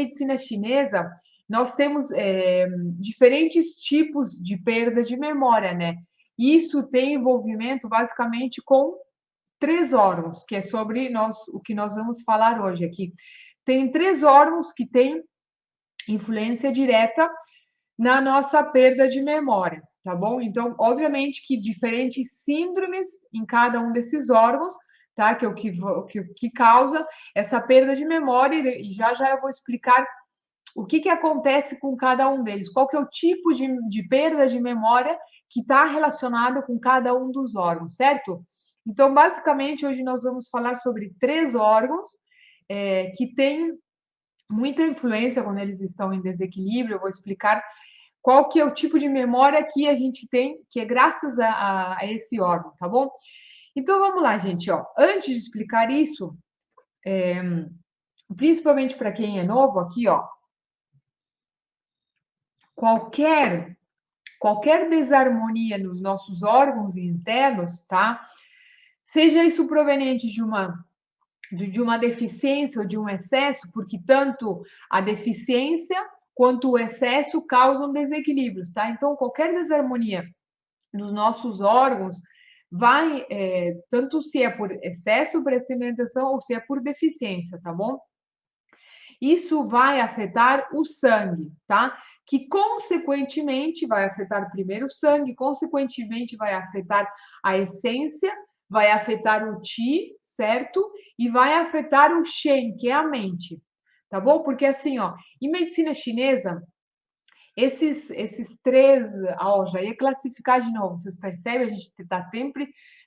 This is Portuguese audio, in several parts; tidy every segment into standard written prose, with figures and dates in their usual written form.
medicina chinesa, nós temos diferentes tipos de perda de memória, né? Isso tem envolvimento basicamente com 3 órgãos, que é sobre o que nós vamos falar hoje aqui. Tem 3 órgãos que têm influência direta na nossa perda de memória, tá bom? Então, obviamente que diferentes síndromes em cada um desses órgãos, tá? Que é o que causa essa perda de memória, e já eu vou explicar o que acontece com cada um deles, qual que é o tipo de perda de memória que está relacionado com cada um dos órgãos, certo? Então, basicamente, hoje nós vamos falar sobre 3 órgãos que têm muita influência quando eles estão em desequilíbrio. Eu vou explicar qual que é o tipo de memória que a gente tem, que é graças a esse órgão, tá bom? Então, vamos lá, gente, ó. Antes de explicar isso, principalmente para quem é novo aqui, ó, qualquer desarmonia nos nossos órgãos internos, tá? Seja isso proveniente de uma deficiência ou de um excesso, porque tanto a deficiência quanto o excesso causam desequilíbrios, tá? Então, qualquer desarmonia nos nossos órgãos vai, tanto se é por excesso para alimentação ou se é por deficiência, tá bom? Isso vai afetar o sangue, tá? Que consequentemente vai afetar primeiro o sangue, consequentemente vai afetar a essência, vai afetar o Qi, certo? E vai afetar o Shen, que é a mente, tá bom? Porque assim, ó, em medicina chinesa, esses 3, ó, já ia classificar de novo, vocês percebem? A gente está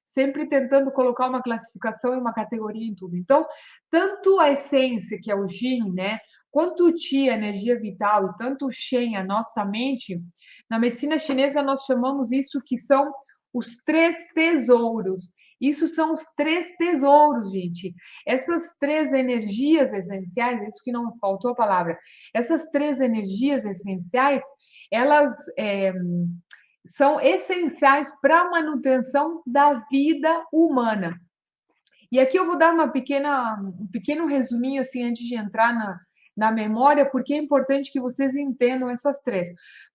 sempre tentando colocar uma classificação e uma categoria em tudo. Então, tanto a essência, que é o Yin, né? Quanto o Qi, a energia vital, e tanto o Shen, a nossa mente, na medicina chinesa nós chamamos isso que são os 3 tesouros. Isso são os 3 tesouros, gente. Essas 3 energias essenciais, isso que não faltou a palavra, essas 3 energias essenciais, elas são essenciais para a manutenção da vida humana. E aqui eu vou dar um pequeno resuminho, assim, antes de entrar na memória, porque é importante que vocês entendam essas 3.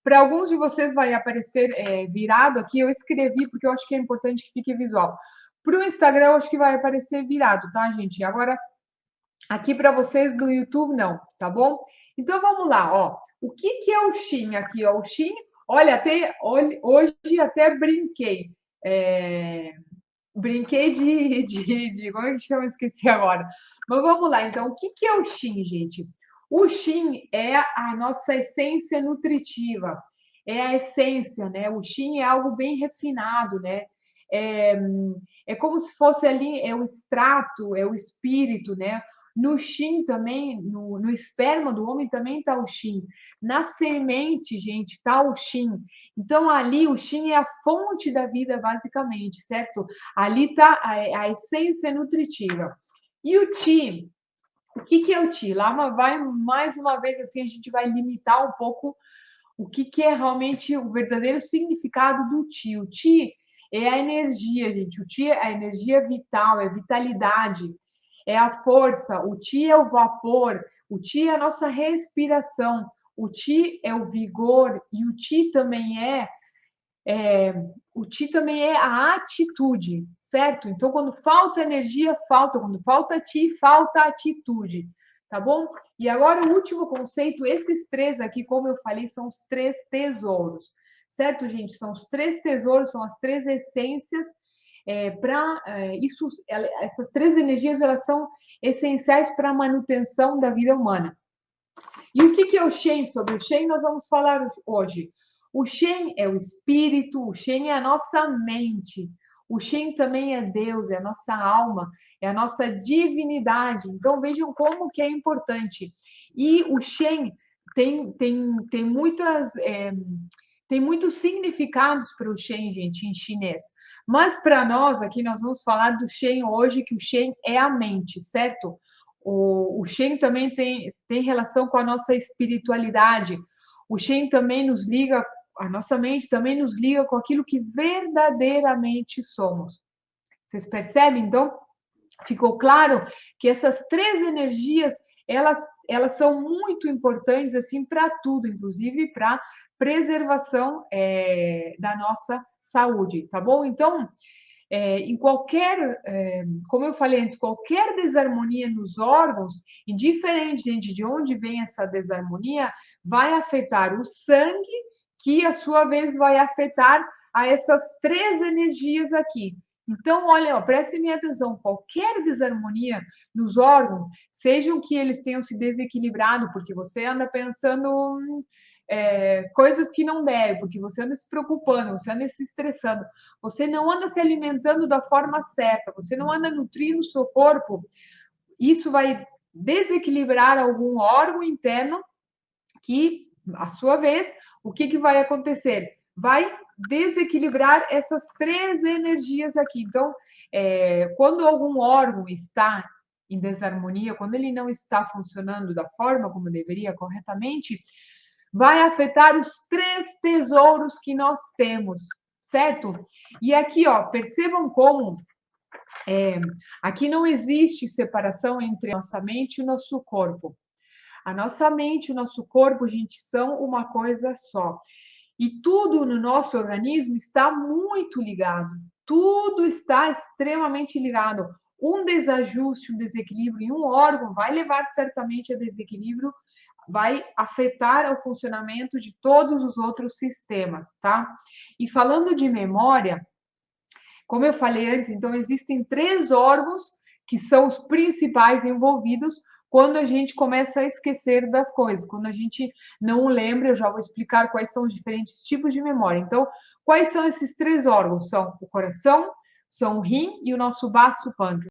Para alguns de vocês vai aparecer virado aqui, eu escrevi, porque eu acho que é importante que fique visual. Para o Instagram, eu acho que vai aparecer virado, tá, gente? Agora, aqui para vocês do YouTube, não, tá bom? Então, vamos lá, ó. O que é o Shin aqui, ó? O Shin, olha, hoje até brinquei. Brinquei como é que chama? Esqueci agora. Mas vamos lá, então, o que é o Shin, gente? O Shin é a nossa essência nutritiva, é a essência, né? O Shin é algo bem refinado, né? É como se fosse ali, é o extrato, é o espírito, né? No Shin também, no esperma do homem também está o Shin. Na semente, gente, está o Shin. Então, ali, o Shin é a fonte da vida, basicamente, certo? Ali está a essência nutritiva. E o Qi, o que é o Qi? Lá vai, mais uma vez, assim, a gente vai limitar um pouco o que é realmente o verdadeiro significado do Qi. O Qi é a energia, gente. O Qi é a energia vital, é vitalidade, é a força. O Qi é o vapor, o Qi é a nossa respiração, o Qi é o vigor e o Qi também é a atitude, certo? Então, quando falta energia, falta. Quando falta Qi, falta atitude, tá bom? E agora o último conceito, esses 3 aqui, como eu falei, são os 3 tesouros, certo, gente? São os 3 tesouros, são as 3 essências. Essas 3 energias, elas são essenciais para a manutenção da vida humana. E o que é o Shen? Sobre o Shen nós vamos falar hoje. O Shen é o espírito, o Shen é a nossa mente. O Shen também é Deus, é a nossa alma, é a nossa divindade. Então vejam como que é importante. E o Shen tem muitos significados para o Shen, gente, em chinês. Mas para nós aqui nós vamos falar do Shen hoje, que o Shen é a mente, certo? O Shen também tem relação com a nossa espiritualidade. O Shen também nos liga, a nossa mente também nos liga com aquilo que verdadeiramente somos. Vocês percebem, então? Ficou claro que essas 3 energias, elas são muito importantes assim para tudo, inclusive para preservação da nossa saúde, tá bom? Então, como eu falei antes, qualquer desarmonia nos órgãos, indiferente, gente, de onde vem essa desarmonia, vai afetar o sangue, que, a sua vez, vai afetar a essas três energias aqui. Então, olha, ó, prestem atenção, qualquer desarmonia nos órgãos, sejam que eles tenham se desequilibrado, porque você anda pensando coisas que não deve, porque você anda se preocupando, você anda se estressando, você não anda se alimentando da forma certa, você não anda nutrindo o seu corpo, isso vai desequilibrar algum órgão interno que, a sua vez, o que vai acontecer? Vai desequilibrar essas três energias aqui. Então, quando algum órgão está em desarmonia, quando ele não está funcionando da forma como deveria corretamente, vai afetar os três tesouros que nós temos, certo? E aqui, ó, percebam como aqui não existe separação entre a nossa mente e o nosso corpo. A nossa mente e o nosso corpo, gente, são uma coisa só. E tudo no nosso organismo está muito ligado. Tudo está extremamente ligado. Um desajuste, um desequilíbrio em um órgão vai levar certamente a desequilíbrio, vai afetar o funcionamento de todos os outros sistemas, tá? E falando de memória, como eu falei antes, então existem três órgãos que são os principais envolvidos quando a gente começa a esquecer das coisas, quando a gente não lembra. Eu já vou explicar quais são os diferentes tipos de memória. Então, quais são esses três órgãos? São o coração, são o rim e o nosso baço pâncreas.